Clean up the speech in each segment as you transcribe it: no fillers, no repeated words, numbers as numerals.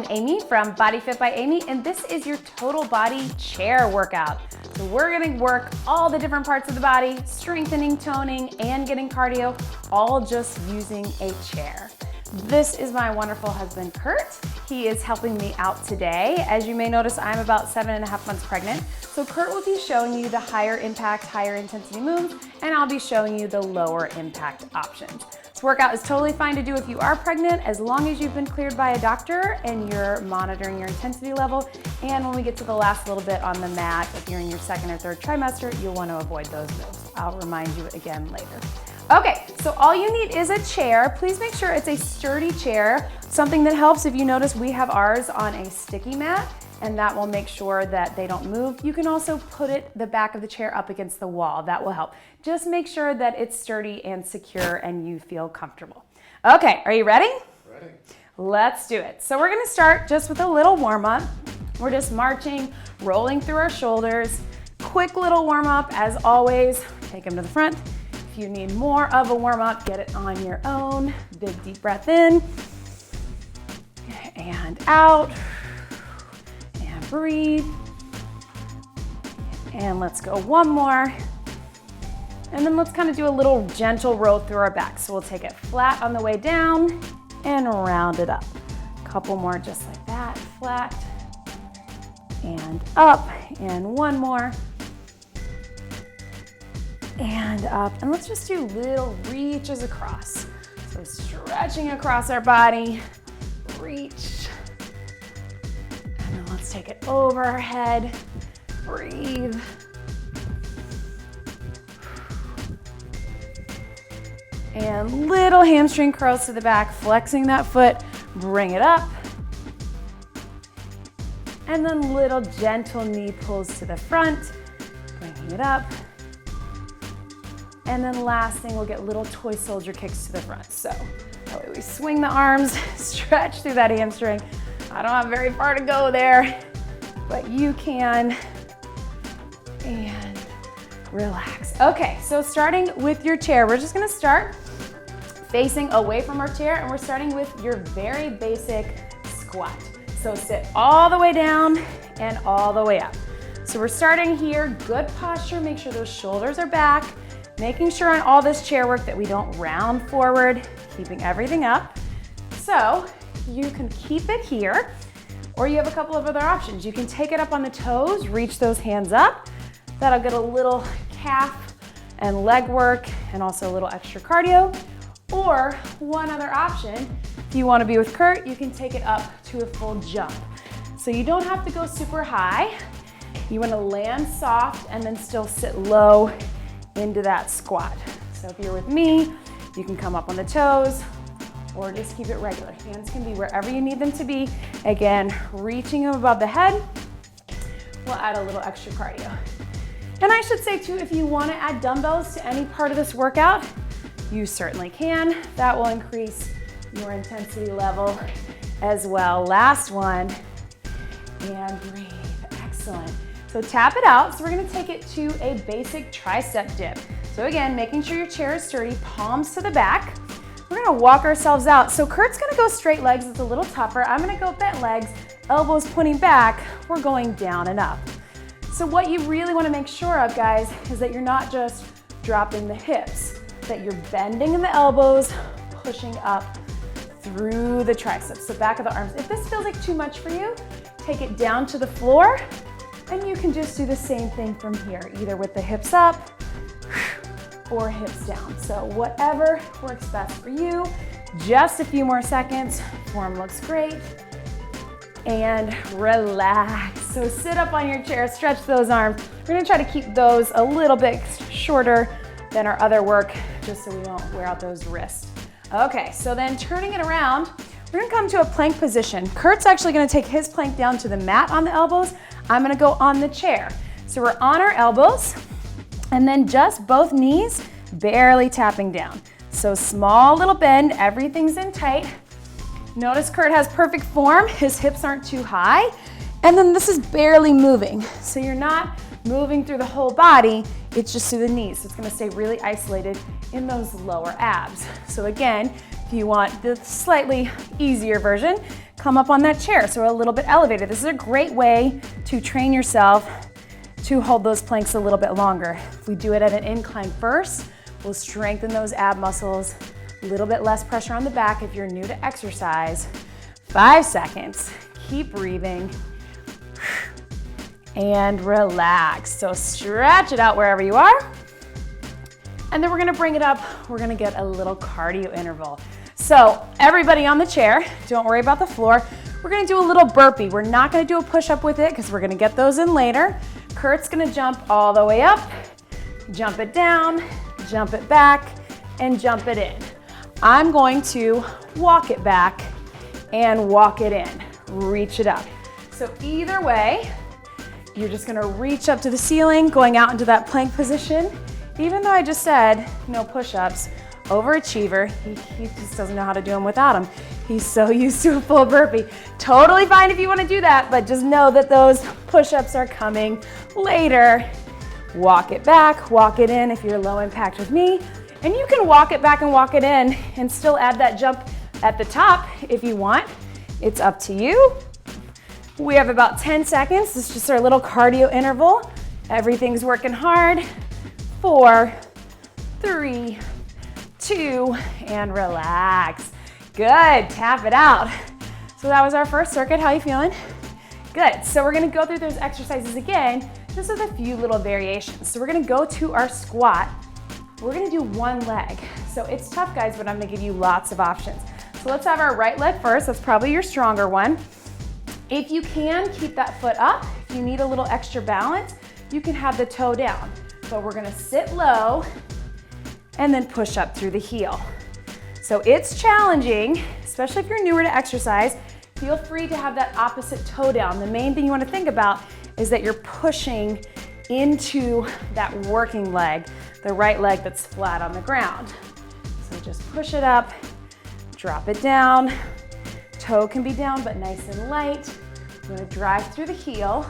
Amy from Body Fit by Amy, and this is your total body chair workout. So we're gonna work all the different parts of the body, strengthening, toning, and getting cardio, all just using a chair. This is my wonderful husband, Kurt. He is helping me out today. As you may notice, I'm about 7.5 months pregnant. So Kurt will be showing you the higher impact, higher intensity moves, and I'll be showing you the lower impact options. This workout is totally fine to do if you are pregnant, as long as you've been cleared by a doctor and you're monitoring your intensity level. And when we get to the last little bit on the mat, if you're in your second or third trimester, you'll want to avoid those moves. I'll remind you again later. Okay, so all you need is a chair. Please make sure it's a sturdy chair. Something that helps, if you notice, we have ours on a sticky mat, and that will make sure that they don't move. You can also put the back of the chair up against the wall. That will help. Just make sure that it's sturdy and secure and you feel comfortable. Okay, are you ready? Ready. Let's do it. So we're gonna start just with a little warm up. We're just marching, rolling through our shoulders. Quick little warm up, as always. Take them to the front. If you need more of a warm up, get it on your own. Big deep breath in and out. Breathe, and let's go one more, and then let's kind of do a little gentle roll through our back. So we'll take it flat on the way down and round it up. A couple more just like that, flat and up, and one more and up, and let's just do little reaches across. So stretching across our body, reach. Let's take it over our head, breathe. And little hamstring curls to the back, flexing that foot, bring it up. And then little gentle knee pulls to the front, bringing it up. And then last thing, we'll get little toy soldier kicks to the front. So that way we swing the arms, stretch through that hamstring. I don't have very far to go there, but you can, and relax. Okay, so starting with your chair, we're just gonna start facing away from our chair, and we're starting with your very basic squat. So sit all the way down and all the way up. So we're starting here, good posture, make sure those shoulders are back, making sure on all this chair work that we don't round forward, keeping everything up. So you can keep it here, or you have a couple of other options. You can take it up on the toes, reach those hands up. That'll get a little calf and leg work and also a little extra cardio. Or one other option, if you want to be with Kurt, you can take it up to a full jump. So you don't have to go super high. You want to land soft and then still sit low into that squat. So if you're with me, you can come up on the toes, or just keep it regular. Hands can be wherever you need them to be. Again, reaching them above the head will add a little extra cardio. And I should say too, if you wanna add dumbbells to any part of this workout, you certainly can. That will increase your intensity level as well. Last one, and breathe, excellent. So tap it out. So we're gonna take it to a basic tricep dip. So again, making sure your chair is sturdy, palms to the back. We're gonna walk ourselves out. So Kurt's gonna go straight legs, it's a little tougher. I'm gonna go bent legs, elbows pointing back. We're going down and up. So what you really wanna make sure of, guys, is that you're not just dropping the hips, that you're bending in the elbows, pushing up through the triceps, so back of the arms. If this feels like too much for you, take it down to the floor, and you can just do the same thing from here, either with the hips up, or hips down. So whatever works best for you. Just a few more seconds. Form looks great. And relax. So sit up on your chair, stretch those arms. We're gonna try to keep those a little bit shorter than our other work, just so we don't wear out those wrists. Okay, so then turning it around, we're gonna come to a plank position. Kurt's actually gonna take his plank down to the mat on the elbows. I'm gonna go on the chair. So we're on our elbows, and then just both knees barely tapping down. So small little bend, everything's in tight. Notice Kurt has perfect form, his hips aren't too high, and then this is barely moving. So you're not moving through the whole body, it's just through the knees. So it's gonna stay really isolated in those lower abs. So again, If you want the slightly easier version, come up on that chair, so we're a little bit elevated. This is a great way to train yourself to hold those planks a little bit longer. If we do it at an incline first, we'll strengthen those ab muscles, a little bit less pressure on the back if you're new to exercise. 5 seconds, keep breathing, and relax. So stretch it out wherever you are. And then we're gonna bring it up, we're gonna get a little cardio interval. So everybody on the chair, don't worry about the floor. We're gonna do a little burpee. We're not gonna do a push-up with it because we're gonna get those in later. Kurt's gonna jump all the way up, jump it down, jump it back, and jump it in. I'm going to walk it back and walk it in, reach it up. So either way, you're just gonna reach up to the ceiling, going out into that plank position. Even though I just said no push-ups, overachiever, he just doesn't know how to do them without them. He's so used to a full burpee. Totally fine if you want to do that, but just know that those push-ups are coming later. Walk it back, walk it in if you're low impact with me. And you can walk it back and walk it in and still add that jump at the top if you want. It's up to you. We have about 10 seconds. This is just our little cardio interval. Everything's working hard. 4, 3, 2, and relax. Good, tap it out. So that was our first circuit. How are you feeling? Good, so we're gonna go through those exercises again, just with a few little variations. So we're gonna go to our squat. We're gonna do one leg. So it's tough, guys, but I'm gonna give you lots of options. So let's have our right leg first. That's probably your stronger one. If you can, keep that foot up. If you need a little extra balance, you can have the toe down. But we're gonna sit low and then push up through the heel. So it's challenging, especially if you're newer to exercise. Feel free to have that opposite toe down. The main thing you want to think about is that you're pushing into that working leg, the right leg that's flat on the ground. So just push it up, drop it down. Toe can be down, but nice and light. You're gonna drive through the heel.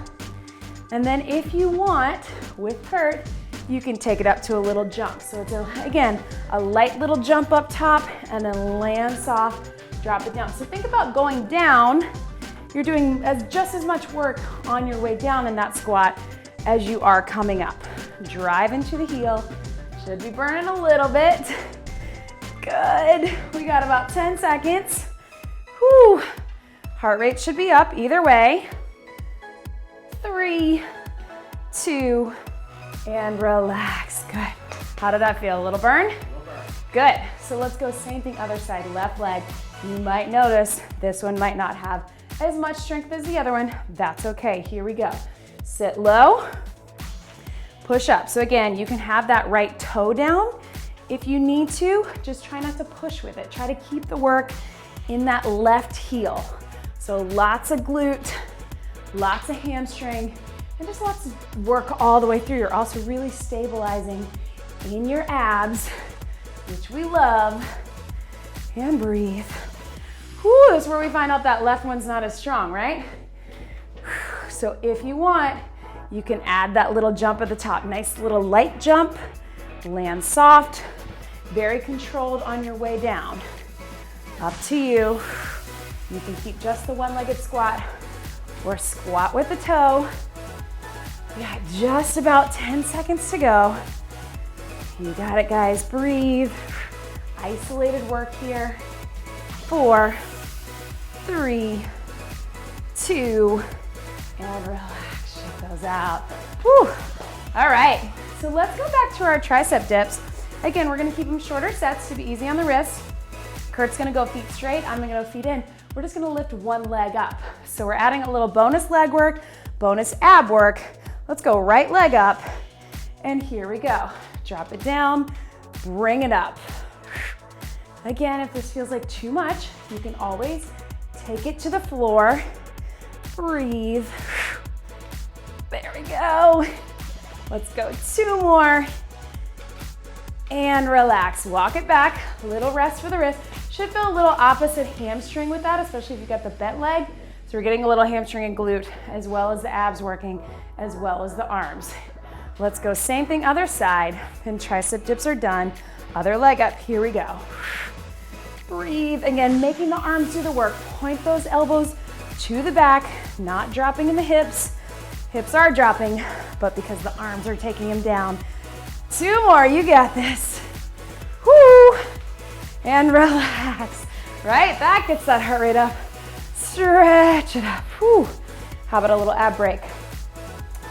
And then if you want, with Kurt, you can take it up to a little jump. So it's, again, a light little jump up top and then land soft, drop it down. So think about going down. You're doing just as much work on your way down in that squat as you are coming up. Drive into the heel. Should be burning a little bit. Good. We got about 10 seconds. Whew. Heart rate should be up either way. 3, 2, and relax. Good. How did that feel? A little burn? Good. So let's go same thing other side. Left leg. You might notice this one might not have as much strength as the other one. That's okay. Here we go. Sit low. Push up. So again, you can have that right toe down. If you need to, just try not to push with it. Try to keep the work in that left heel. So lots of glute, lots of hamstring, and just lots of work all the way through. You're also really stabilizing in your abs, which we love. And breathe. Whew, this is where we find out that left one's not as strong, right? So if you want, you can add that little jump at the top. Nice little light jump, land soft, very controlled on your way down. Up to you. You can keep just the one-legged squat or squat with the toe. We got just about 10 seconds to go. You got it, guys. Breathe. Isolated work here. 4, 3, 2, and relax. Shake those out. Whew. All right, so let's go back to our tricep dips. Again, we're gonna keep them shorter sets to be easy on the wrist. Kurt's gonna go feet straight, I'm gonna go feet in. We're just gonna lift one leg up. So we're adding a little bonus leg work, bonus ab work. Let's go right leg up, and here we go. Drop it down, bring it up. Again, if this feels like too much, you can always take it to the floor. Breathe. There we go. Let's go 2 more. And relax, walk it back. Little rest for the wrist. Should feel a little opposite hamstring with that, especially if you've got the bent leg. So we're getting a little hamstring and glute, as well as the abs working, as well as the arms. Let's go same thing other side, and tricep dips are done. Other leg up, here we go. Breathe. Again, making the arms do the work. Point those elbows to the back, not dropping in the hips. Hips are dropping, but because the arms are taking them down. 2 more, you got this. Whoo! And relax. Right, that gets that heart rate up. Stretch it up. Whew. How about a little ab break?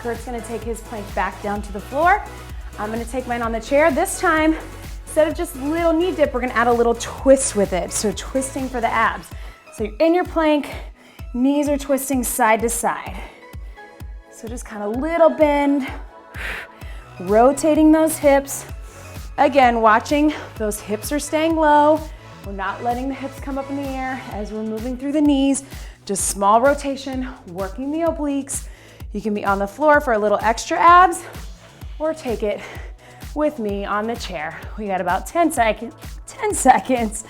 Kurt's gonna take his plank back down to the floor. I'm gonna take mine on the chair. This time, instead of just little knee dip, we're gonna add a little twist with it. So twisting for the abs. So you're in your plank, knees are twisting side to side. So just kind of little bend, rotating those hips. Again, watching those hips are staying low. We're not letting the hips come up in the air as we're moving through the knees. Just small rotation, working the obliques. You can be on the floor for a little extra abs or take it with me on the chair. We got about 10 seconds. 10 seconds.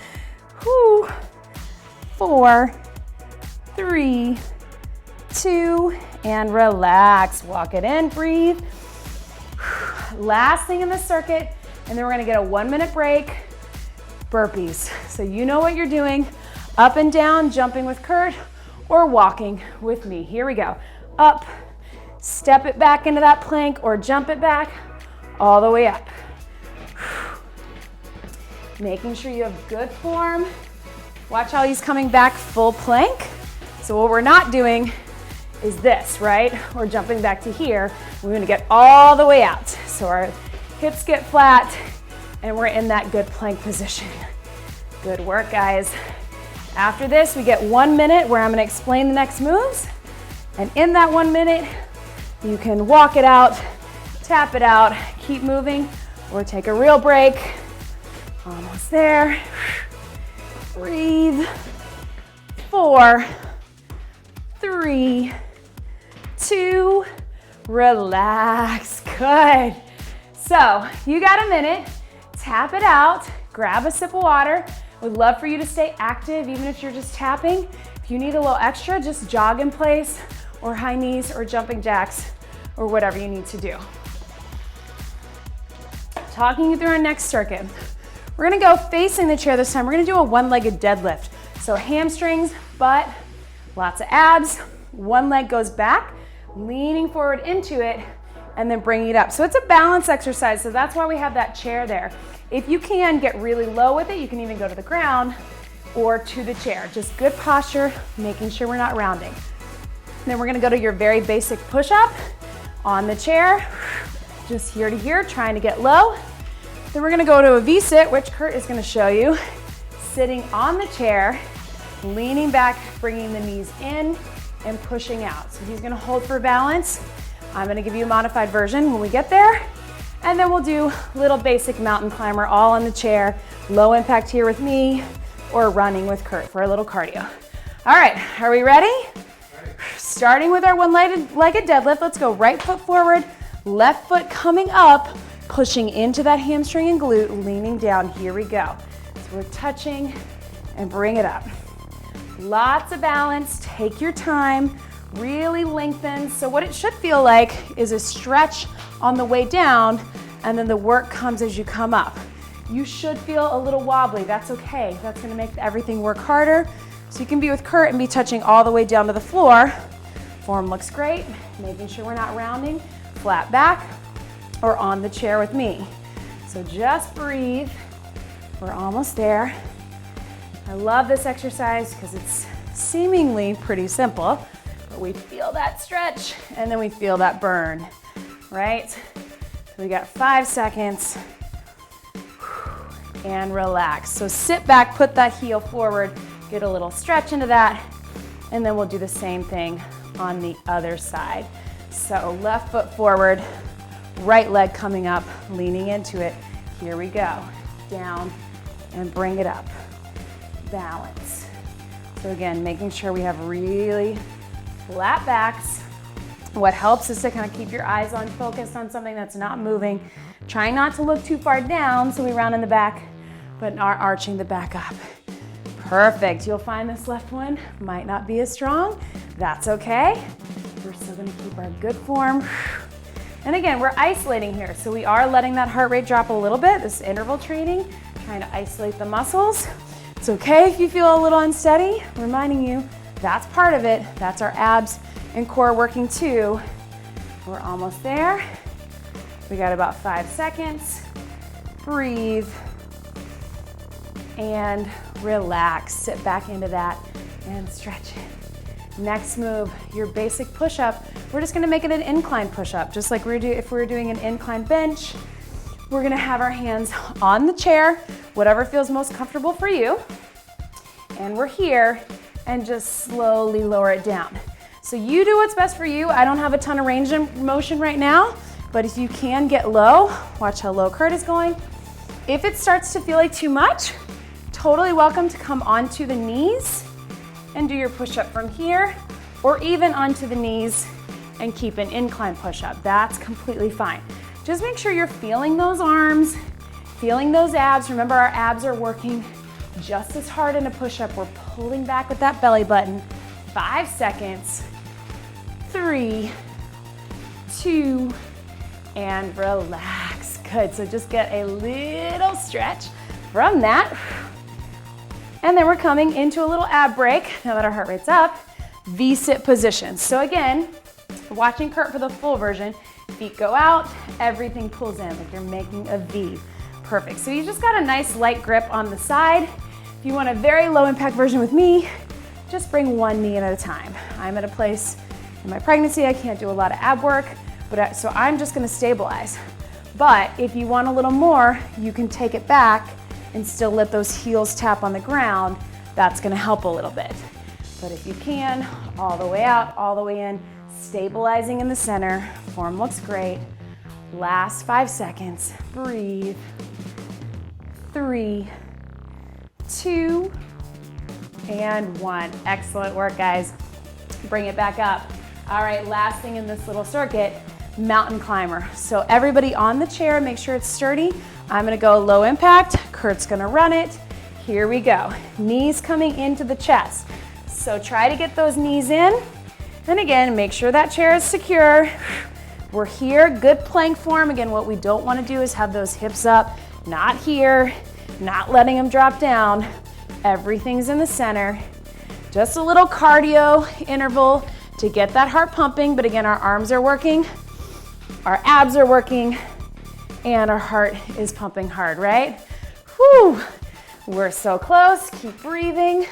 Whew. 4, 3, 2, and relax. Walk it in, breathe. Last thing in the circuit, and then we're gonna get a 1-minute break. Burpees. So you know what you're doing. Up and down, jumping with Kurt, or walking with me. Here we go. Up, step it back into that plank, or jump it back all the way up. Making sure you have good form. Watch how he's coming back full plank. So what we're not doing is this, right? We're jumping back to here. We're gonna get all the way out. So our hips get flat and we're in that good plank position. Good work, guys. After this, we get 1 minute where I'm gonna explain the next moves. And in that 1 minute, you can walk it out, tap it out, keep moving, or take a real break. Almost there. Breathe. 4, 3, 2, relax. Good. So you got a minute. Tap it out. Grab a sip of water. Would love for you to stay active even if you're just tapping. If you need a little extra, just jog in place or high knees or jumping jacks or whatever you need to do. Talking you through our next circuit. We're gonna go facing the chair this time. We're gonna do a one-legged deadlift. So hamstrings, butt, lots of abs. One leg goes back, leaning forward into it, and then bringing it up. So it's a balance exercise, so that's why we have that chair there. If you can get really low with it, you can even go to the ground or to the chair. Just good posture, making sure we're not rounding. Then we're gonna go to your very basic push-up on the chair, just here to here, trying to get low. Then we're gonna go to a V-sit, which Kurt is gonna show you. Sitting on the chair, leaning back, bringing the knees in and pushing out. So he's gonna hold for balance. I'm gonna give you a modified version when we get there. And then we'll do little basic mountain climber all on the chair, low impact here with me, or running with Kurt for a little cardio. All right, are we ready? Starting with our one-legged deadlift, let's go right foot forward, left foot coming up, pushing into that hamstring and glute, leaning down. Here we go. So we're touching and bring it up. Lots of balance, take your time, really lengthen. So what it should feel like is a stretch on the way down, and then the work comes as you come up. You should feel a little wobbly, that's okay. That's gonna make everything work harder. So you can be with Kurt and be touching all the way down to the floor. Form looks great, making sure we're not rounding, flat back, or on the chair with me. So just breathe, we're almost there. I love this exercise because it's seemingly pretty simple, but we feel that stretch and then we feel that burn, right? So we got 5 seconds and relax. So sit back, put that heel forward, get a little stretch into that, and then we'll do the same thing on the other side. So left foot forward, right leg coming up, leaning into it. Here we go. Down and bring it up. Balance. So again, making sure we have really flat backs. What helps is to kind of keep your eyes on focus on something that's not moving. Trying not to look too far down so we round in the back, but not arching the back up. Perfect. You'll find this left one might not be as strong. That's okay. We're still gonna keep our good form. And again, we're isolating here. So we are letting that heart rate drop a little bit, this interval training, trying to isolate the muscles. It's okay if you feel a little unsteady, reminding you that's part of it. That's our abs and core working too. We're almost there. We got about 5 seconds. Breathe and relax. Sit back into that and stretch it. Next move, your basic push-up. We're just gonna make it an incline push-up, just like if we were doing an incline bench. We're gonna have our hands on the chair, whatever feels most comfortable for you. And we're here, and just slowly lower it down. So you do what's best for you. I don't have a ton of range of motion right now, but if you can get low, watch how low Kurt is going. If it starts to feel like too much, totally welcome to come onto the knees and do your push-up from here, or even onto the knees and keep an incline push-up. That's completely fine. Just make sure you're feeling those arms, feeling those abs. Remember, our abs are working just as hard in a push-up. We're pulling back with that belly button. 5 seconds. 3, 2, and relax. Good, so just get a little stretch from that. And then we're coming into a little ab break. Now that our heart rate's up, V-sit position. So again, watching Kurt for the full version, feet go out, everything pulls in like you're making a V. Perfect, so you just got a nice light grip on the side. If you want a very low impact version with me, just bring one knee in at a time. I'm at a place in my pregnancy, I can't do a lot of ab work, so I'm just gonna stabilize. But if you want a little more, you can take it back and still let those heels tap on the ground. That's gonna help a little bit. But if you can, all the way out, all the way in, stabilizing in the center. Form looks great. Last 5 seconds. Breathe. 3, 2, and 1. Excellent work, guys. Bring it back up. All right, last thing in this little circuit, mountain climber. So everybody on the chair, make sure it's sturdy. I'm gonna go low impact. Kurt's gonna run it. Here we go. Knees coming into the chest. So try to get those knees in. And again, make sure that chair is secure. We're here, good plank form. Again, what we don't wanna do is have those hips up, not here, not letting them drop down. Everything's in the center. Just a little cardio interval to get that heart pumping. But again, our arms are working, our abs are working, and our heart is pumping hard, right? Whew, we're so close. Keep breathing.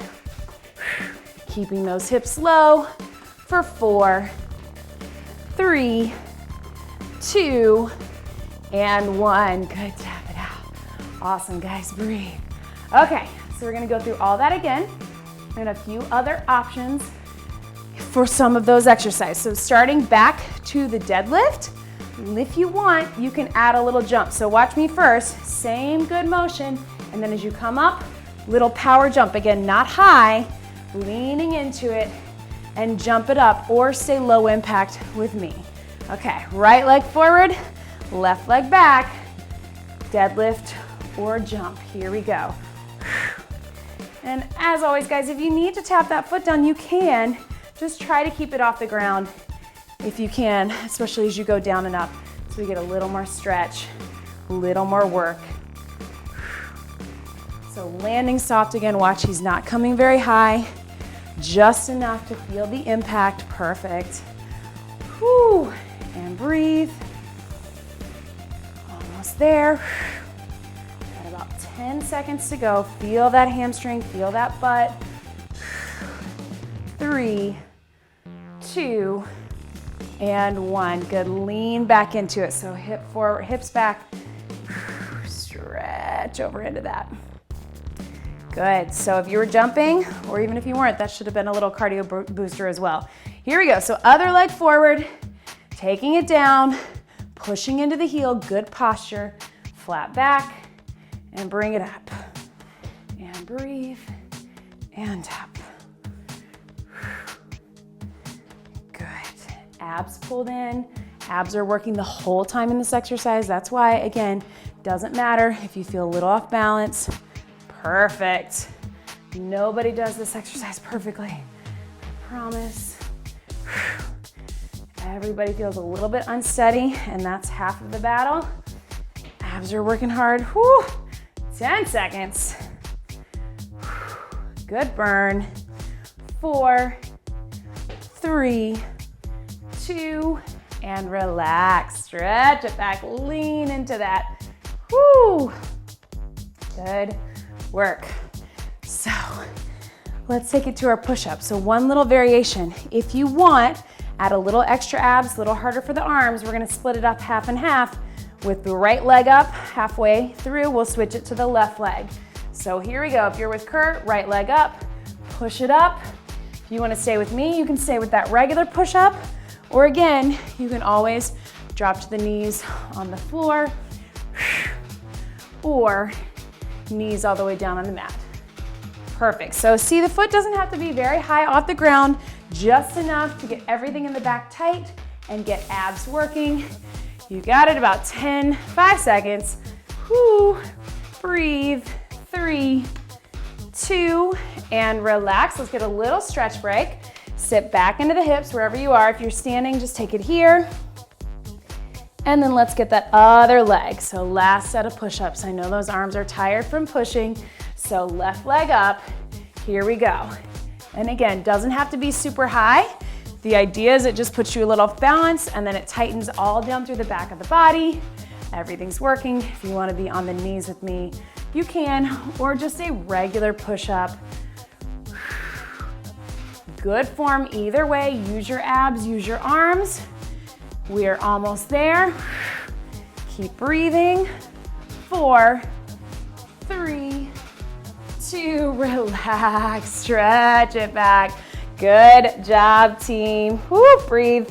Keeping those hips low for 4, 3, 2, and 1. Good, tap it out. Awesome, guys, breathe. Okay, so we're gonna go through all that again and a few other options for some of those exercises. So starting back to the deadlift, if you want, you can add a little jump. So watch me first, same good motion, and then as you come up, little power jump. Again, not high, leaning into it and jump it up, or stay low impact with me. Okay, right leg forward, left leg back, deadlift or jump. Here we go. And as always, guys, if you need to tap that foot down, you can. Just try to keep it off the ground if you can, especially as you go down and up, so we get a little more stretch, a little more work. So landing soft again, watch he's not coming very high, just enough to feel the impact. Perfect. Whew. And breathe. Almost there. Got about 10 seconds to go. Feel that hamstring, feel that butt. 3, 2, and 1. Good, lean back into it. So hip forward, hips back. Stretch over into that. Good, so if you were jumping, or even if you weren't, that should have been a little cardio booster as well. Here we go, so other leg forward, taking it down, pushing into the heel, good posture, flat back, and bring it up. And breathe, and up. Good, abs pulled in, abs are working the whole time in this exercise. That's why, again, doesn't matter if you feel a little off balance. Perfect. Nobody does this exercise perfectly, I promise. Everybody feels a little bit unsteady, and that's half of the battle. Abs are working hard. Whew. 10 seconds. Good burn. 4, 3, 2, and relax. Stretch it back, lean into that. Woo! Good work. So let's take it to our push-up. So one little variation. If you want, add a little extra abs, a little harder for the arms. We're gonna split it up half and half. With the right leg up, halfway through, we'll switch it to the left leg. So here we go. If you're with Kurt, right leg up, push it up. If you wanna stay with me, you can stay with that regular push-up. Or again, you can always drop to the knees on the floor or knees all the way down on the mat. Perfect. So see, the foot doesn't have to be very high off the ground, just enough to get everything in the back tight and get abs working. You got it, about 5 seconds. Whoo, breathe, 3, 2, and relax. Let's get a little stretch break. Sit back into the hips wherever you are. If you're standing, just take it here. And then let's get that other leg. So last set of push-ups. I know those arms are tired from pushing. So left leg up, here we go. And again, doesn't have to be super high. The idea is it just puts you a little balance and then it tightens all down through the back of the body. Everything's working. If you want to be on the knees with me, you can, or just a regular push-up. Good form either way. Use your abs, use your arms. We are almost there. Keep breathing. 4, 3, 2, relax, stretch it back. Good job, team. Woo, breathe.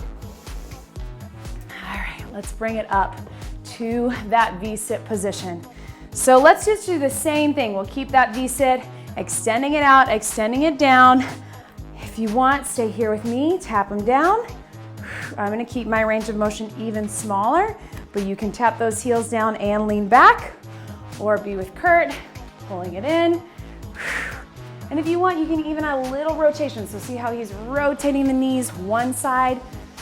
All right, let's bring it up to that V-sit position. So let's just do the same thing. We'll keep that V-sit, extending it out, extending it down. If you want, stay here with me, tap them down. I'm gonna keep my range of motion even smaller, but you can tap those heels down and lean back, or be with Kurt, pulling it in. And if you want, you can even add a little rotation. So see how he's rotating the knees one side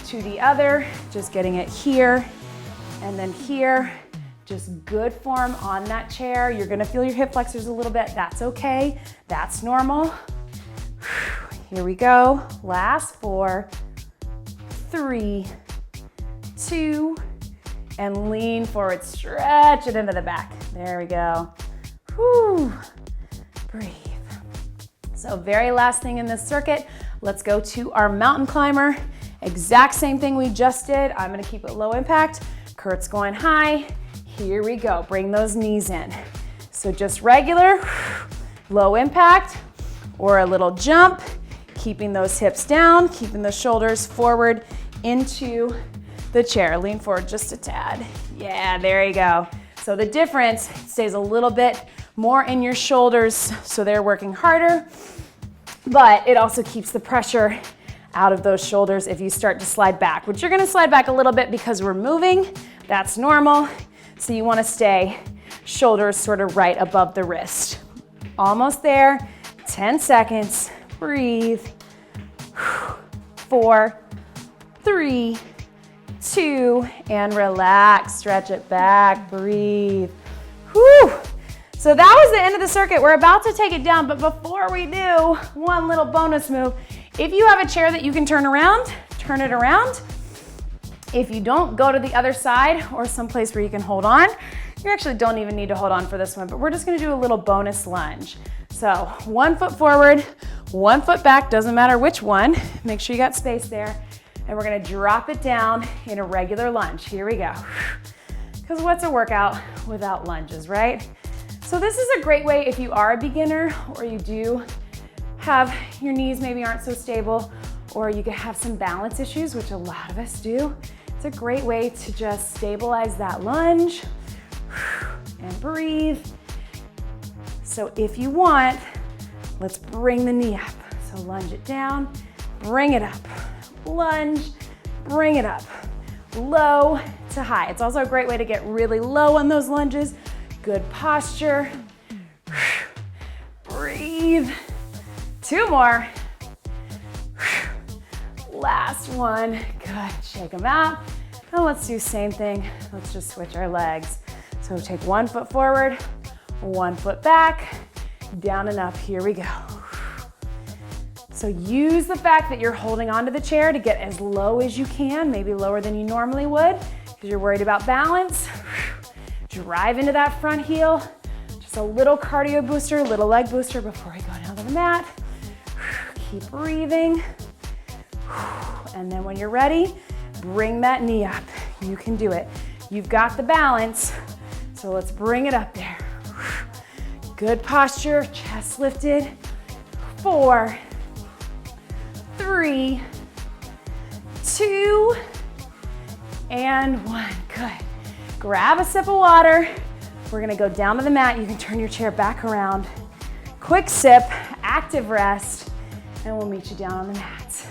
to the other, just getting it here and then here. Just good form on that chair. You're gonna feel your hip flexors a little bit. That's okay, that's normal. Here we go. Last 4, 3, 2, and lean forward. Stretch it into the back. There we go. Whew. Breathe. So very last thing in this circuit, let's go to our mountain climber. Exact same thing we just did. I'm gonna keep it low impact. Kurt's going high. Here we go. Bring those knees in. So just regular, low impact, or a little jump. Keeping those hips down, keeping the shoulders forward into the chair. Lean forward just a tad. Yeah, there you go. So the difference stays a little bit more in your shoulders, so they're working harder, but it also keeps the pressure out of those shoulders if you start to slide back, which you're gonna slide back a little bit because we're moving. That's normal. So you wanna stay shoulders sort of right above the wrist. Almost there, 10 seconds. Breathe. 4, 3, 2, and relax. Stretch it back, breathe. Whew. So that was the end of the circuit. We're about to take it down, but before we do, one little bonus move. If you have a chair that you can turn around, turn it around. If you don't, go to the other side or someplace where you can hold on. You actually don't even need to hold on for this one, but we're just gonna do a little bonus lunge. So 1 foot forward, 1 foot back, doesn't matter which one. Make sure you got space there. And we're gonna drop it down in a regular lunge. Here we go. Because what's a workout without lunges, right? So this is a great way if you are a beginner or you do have your knees maybe aren't so stable, or you could have some balance issues, which a lot of us do. It's a great way to just stabilize that lunge and breathe. So if you want, let's bring the knee up. So lunge it down, bring it up. Lunge, bring it up. Low to high. It's also a great way to get really low on those lunges. Good posture. Breathe. 2 more. Last one. Good. Shake them out. And let's do same thing. Let's just switch our legs. So take 1 foot forward, 1 foot back, down and up. Here we go. So use the fact that you're holding onto the chair to get as low as you can, maybe lower than you normally would, because you're worried about balance. Drive into that front heel. Just a little cardio booster, little leg booster before I go down to the mat. Keep breathing. And then when you're ready, bring that knee up. You can do it. You've got the balance, so let's bring it up there. Good posture, chest lifted. 4, 3, 2, and 1. Good. Grab a sip of water. We're gonna go down to the mat. You can turn your chair back around. Quick sip, active rest, and we'll meet you down on the mat.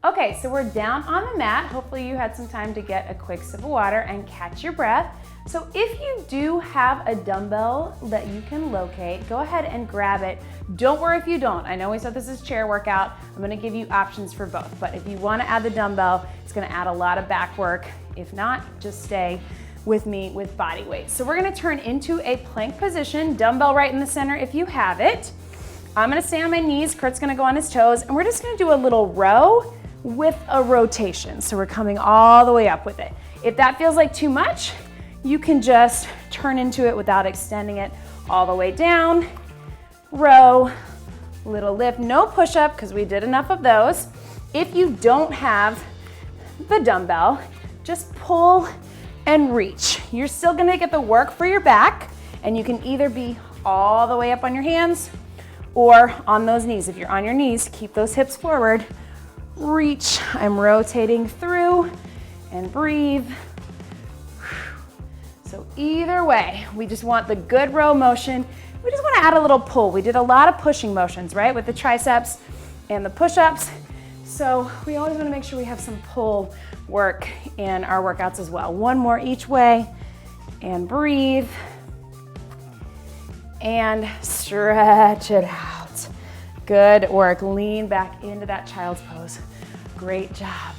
Okay, so we're down on the mat. Hopefully you had some time to get a quick sip of water and catch your breath. So if you do have a dumbbell that you can locate, go ahead and grab it. Don't worry if you don't. I know we said this is chair workout. I'm gonna give you options for both, but if you wanna add the dumbbell, it's gonna add a lot of back work. If not, just stay with me with body weight. So we're gonna turn into a plank position, dumbbell right in the center if you have it. I'm gonna stay on my knees, Kurt's gonna go on his toes, and we're just gonna do a little row with a rotation. So we're coming all the way up with it. If that feels like too much, you can just turn into it without extending it all the way down. Row, little lift, no push up because we did enough of those. If you don't have the dumbbell, just pull and reach. You're still gonna get the work for your back, and you can either be all the way up on your hands or on those knees. If you're on your knees, keep those hips forward. Reach, I'm rotating through and breathe. So either way, we just want the good row motion. We just want to add a little pull. We did a lot of pushing motions, right, with the triceps and the push-ups. So we always want to make sure we have some pull work in our workouts as well. One more each way, and breathe. And stretch it out. Good work. Lean back into that child's pose. Great job.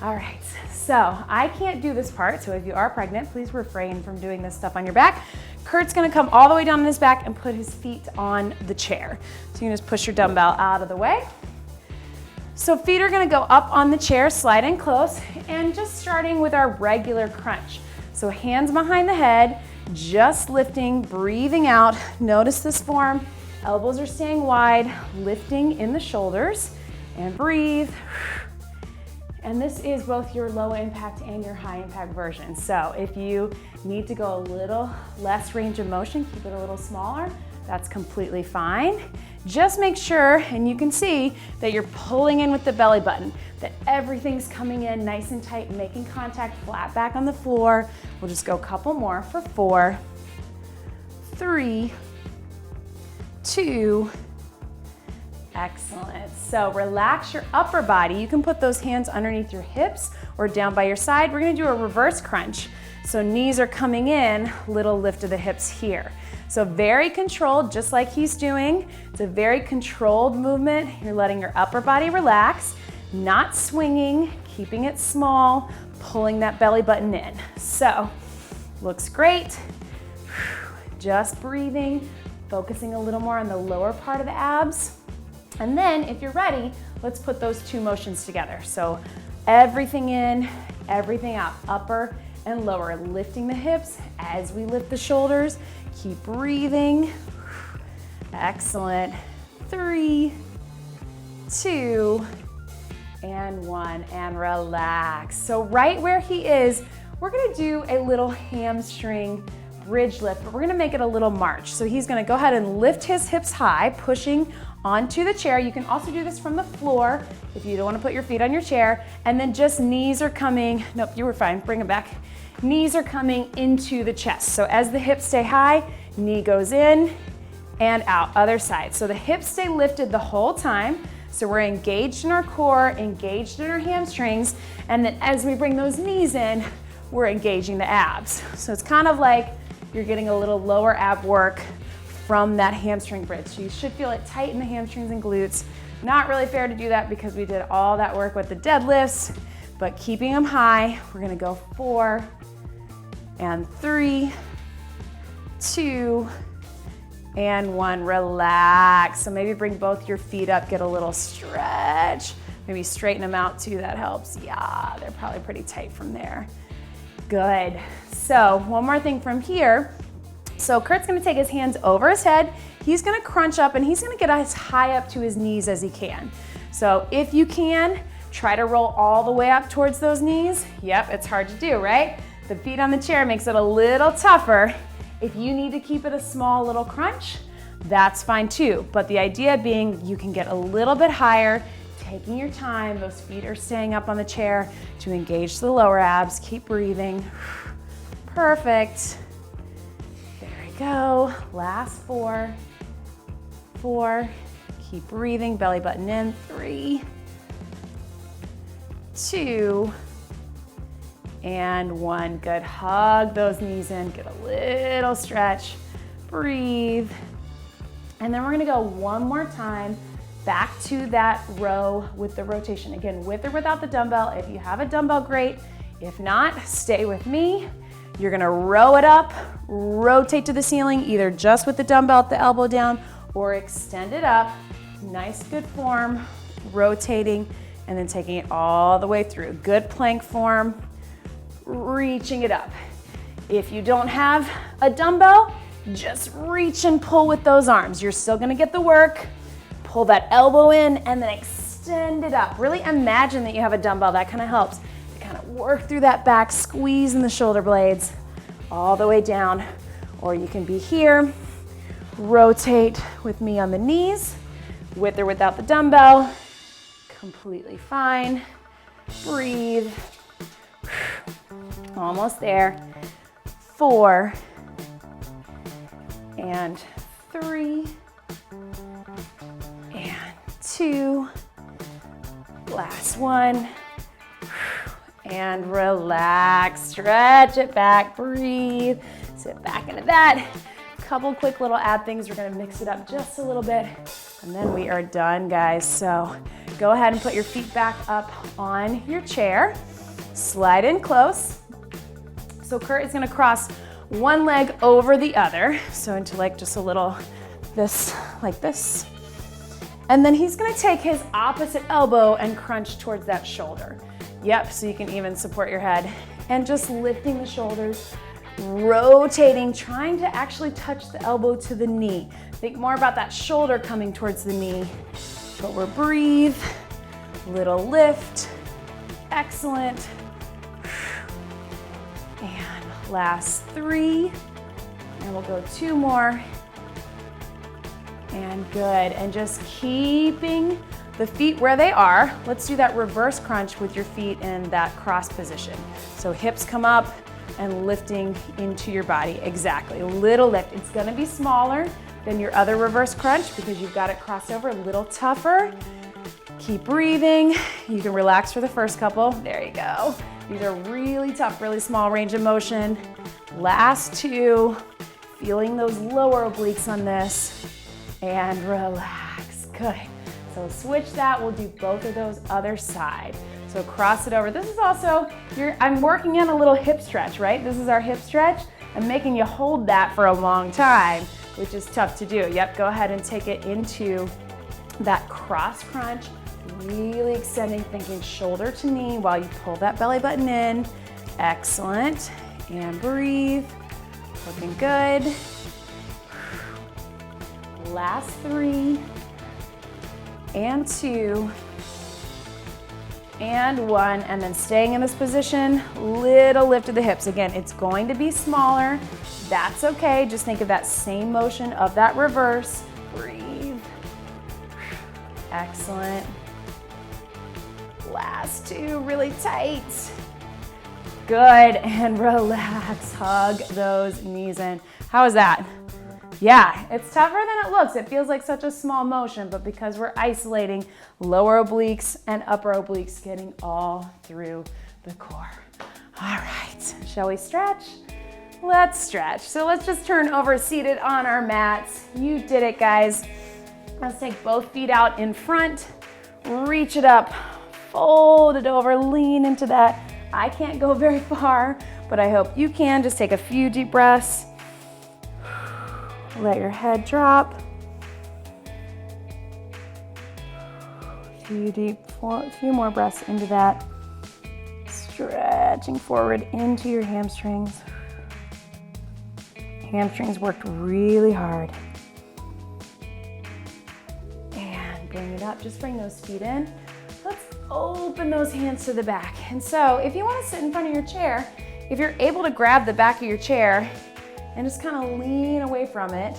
All right, so I can't do this part, so if you are pregnant, please refrain from doing this stuff on your back. Kurt's gonna come all the way down on his back and put his feet on the chair. So you can just push your dumbbell out of the way. So feet are gonna go up on the chair, slide in close, and just starting with our regular crunch. So hands behind the head, just lifting, breathing out. Notice this form. Elbows are staying wide, lifting in the shoulders, and breathe. And this is both your low impact and your high impact version. So if you need to go a little less range of motion, keep it a little smaller, that's completely fine. Just make sure, and you can see that you're pulling in with the belly button, that everything's coming in nice and tight, making contact, flat back on the floor. We'll just go a couple more for 4, 3, 2, excellent. So relax your upper body. You can put those hands underneath your hips or down by your side. We're gonna do a reverse crunch. So knees are coming in, little lift of the hips here. So very controlled, just like he's doing. It's a very controlled movement. You're letting your upper body relax, not swinging, keeping it small, pulling that belly button in. So, looks great. Just breathing, focusing a little more on the lower part of the abs. And then, if you're ready, let's put those two motions together. So, everything in, everything out, upper and lower, lifting the hips as we lift the shoulders. Keep breathing. Excellent. 3, 2, and 1, and relax. So right where he is, we're gonna do a little hamstring bridge lift, but we're gonna make it a little march. So he's gonna go ahead and lift his hips high, pushing onto the chair. You can also do this from the floor if you don't wanna put your feet on your chair, and then just knees are coming, nope, you were fine, bring them back. Knees are coming into the chest. So as the hips stay high, knee goes in and out, other side. So the hips stay lifted the whole time. So we're engaged in our core, engaged in our hamstrings, and then as we bring those knees in, we're engaging the abs. So it's kind of like you're getting a little lower ab work from that hamstring bridge. So you should feel it tight in the hamstrings and glutes. Not really fair to do that because we did all that work with the deadlifts, but keeping them high. We're gonna go 4 and 3, 2, and 1, relax. So maybe bring both your feet up, get a little stretch. Maybe straighten them out too, that helps. Yeah, they're probably pretty tight from there. Good. So one more thing from here. So Kurt's gonna take his hands over his head. He's gonna crunch up and he's gonna get as high up to his knees as he can. So if you can, try to roll all the way up towards those knees. Yep, it's hard to do, right? The feet on the chair makes it a little tougher. If you need to keep it a small little crunch, that's fine too. But the idea being you can get a little bit higher, taking your time. Those feet are staying up on the chair to engage the lower abs. Keep breathing. Perfect. There we go. Last 4. 4. Keep breathing. Belly button in. 3, 2, and 1. Good. Hug those knees in. Get a little stretch. Breathe. And then we're gonna go one more time back to that row with the rotation. Again, with or without the dumbbell. If you have a dumbbell, great. If not, stay with me. You're gonna row it up, rotate to the ceiling, either just with the dumbbell at the elbow down or extend it up. Nice, good form, rotating, and then taking it all the way through. Good plank form. Reaching it up. If you don't have a dumbbell, just reach and pull with those arms. You're still gonna get the work. Pull that elbow in and then extend it up. Really imagine that you have a dumbbell. That kind of helps to kind of work through that back, squeeze in the shoulder blades all the way down. Or you can be here, rotate with me on the knees, with or without the dumbbell. Completely fine. Breathe. Almost there. 4 and 3 and 2. Last 1. And relax. Stretch it back. Breathe. Sit back into that. Couple quick little ab things. We're gonna mix it up just a little bit, and then we are done, guys. So go ahead and put your feet back up on your chair. Slide in close. So Kurt is gonna cross one leg over the other. So into like just a little this, like this. And then he's gonna take his opposite elbow and crunch towards that shoulder. Yep, so you can even support your head. And just lifting the shoulders, rotating, trying to actually touch the elbow to the knee. Think more about that shoulder coming towards the knee. But we're breathe, little lift, excellent. And last 3, and we'll go 2 more. And good, and just keeping the feet where they are. Let's do that reverse crunch with your feet in that cross position. So hips come up and lifting into your body. Exactly, little lift. It's gonna be smaller than your other reverse crunch because you've got it crossed over, a little tougher. Keep breathing. You can relax for the first couple. There you go. These are really tough, really small range of motion. Last 2, feeling those lower obliques on this. And relax, good. So switch that, we'll do both of those other side. So cross it over. This is also, I'm working in a little hip stretch, right? This is our hip stretch. I'm making you hold that for a long time, which is tough to do. Yep, go ahead and take it into that cross crunch, really extending, thinking shoulder to knee while you pull that belly button in. Excellent, and breathe, looking good. Last 3, and 2, and 1, and then staying in this position, little lift of the hips. Again, it's going to be smaller. That's okay. Just think of that same motion of that reverse. Breathe. Excellent. Last 2, really tight. Good, and relax. Hug those knees in. How is that? Yeah, it's tougher than it looks. It feels like such a small motion, but because we're isolating lower obliques and upper obliques, getting all through the core. All right, shall we stretch? Let's stretch. So let's just turn over seated on our mats. You did it, guys. Let's take both feet out in front, reach it up, fold it over, lean into that. I can't go very far, but I hope you can. Just take a few deep breaths. Let your head drop. A few more breaths into that. Stretching forward into your hamstrings. Hamstrings worked really hard. And bring it up, just bring those feet in. Let's open those hands to the back. And so if you want to sit in front of your chair, if you're able to grab the back of your chair and just kind of lean away from it,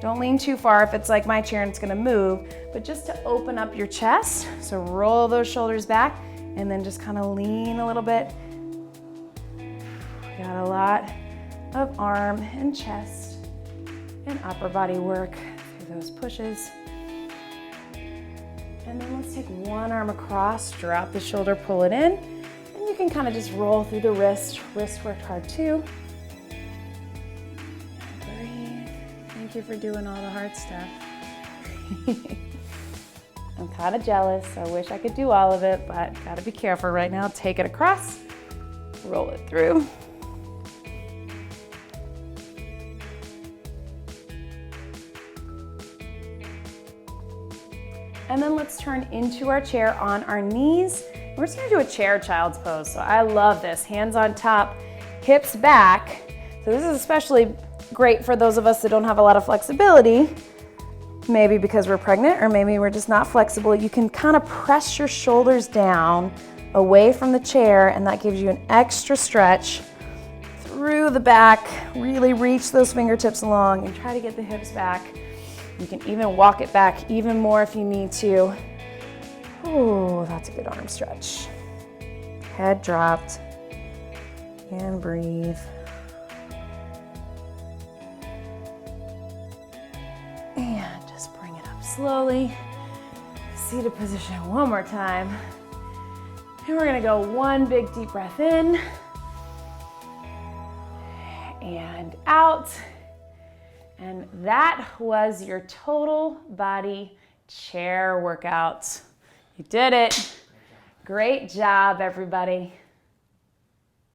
don't lean too far if it's like my chair and it's gonna move, but just to open up your chest. So roll those shoulders back and then just kind of lean a little bit. Got a lot of arm and chest and upper body work through those pushes. And then let's take one arm across, drop the shoulder, pull it in, and you can kind of just roll through the wrist. Wrist worked hard too. Breathe. Thank you for doing all the hard stuff. I'm kind of jealous. I wish I could do all of it, but gotta be careful right now. Take it across, roll it through. And then let's turn into our chair on our knees. We're just gonna do a chair child's pose. So I love this, hands on top, hips back. So this is especially great for those of us that don't have a lot of flexibility, maybe because we're pregnant or maybe we're just not flexible. You can kind of press your shoulders down away from the chair, and that gives you an extra stretch through the back. Really reach those fingertips along and try to get the hips back. You can even walk it back even more if you need to. Oh, that's a good arm stretch. Head dropped, and breathe. And just bring it up slowly. Seated position one more time. And we're gonna go one big deep breath in and out. And that was your total body chair workout. You did it. Great job, everybody.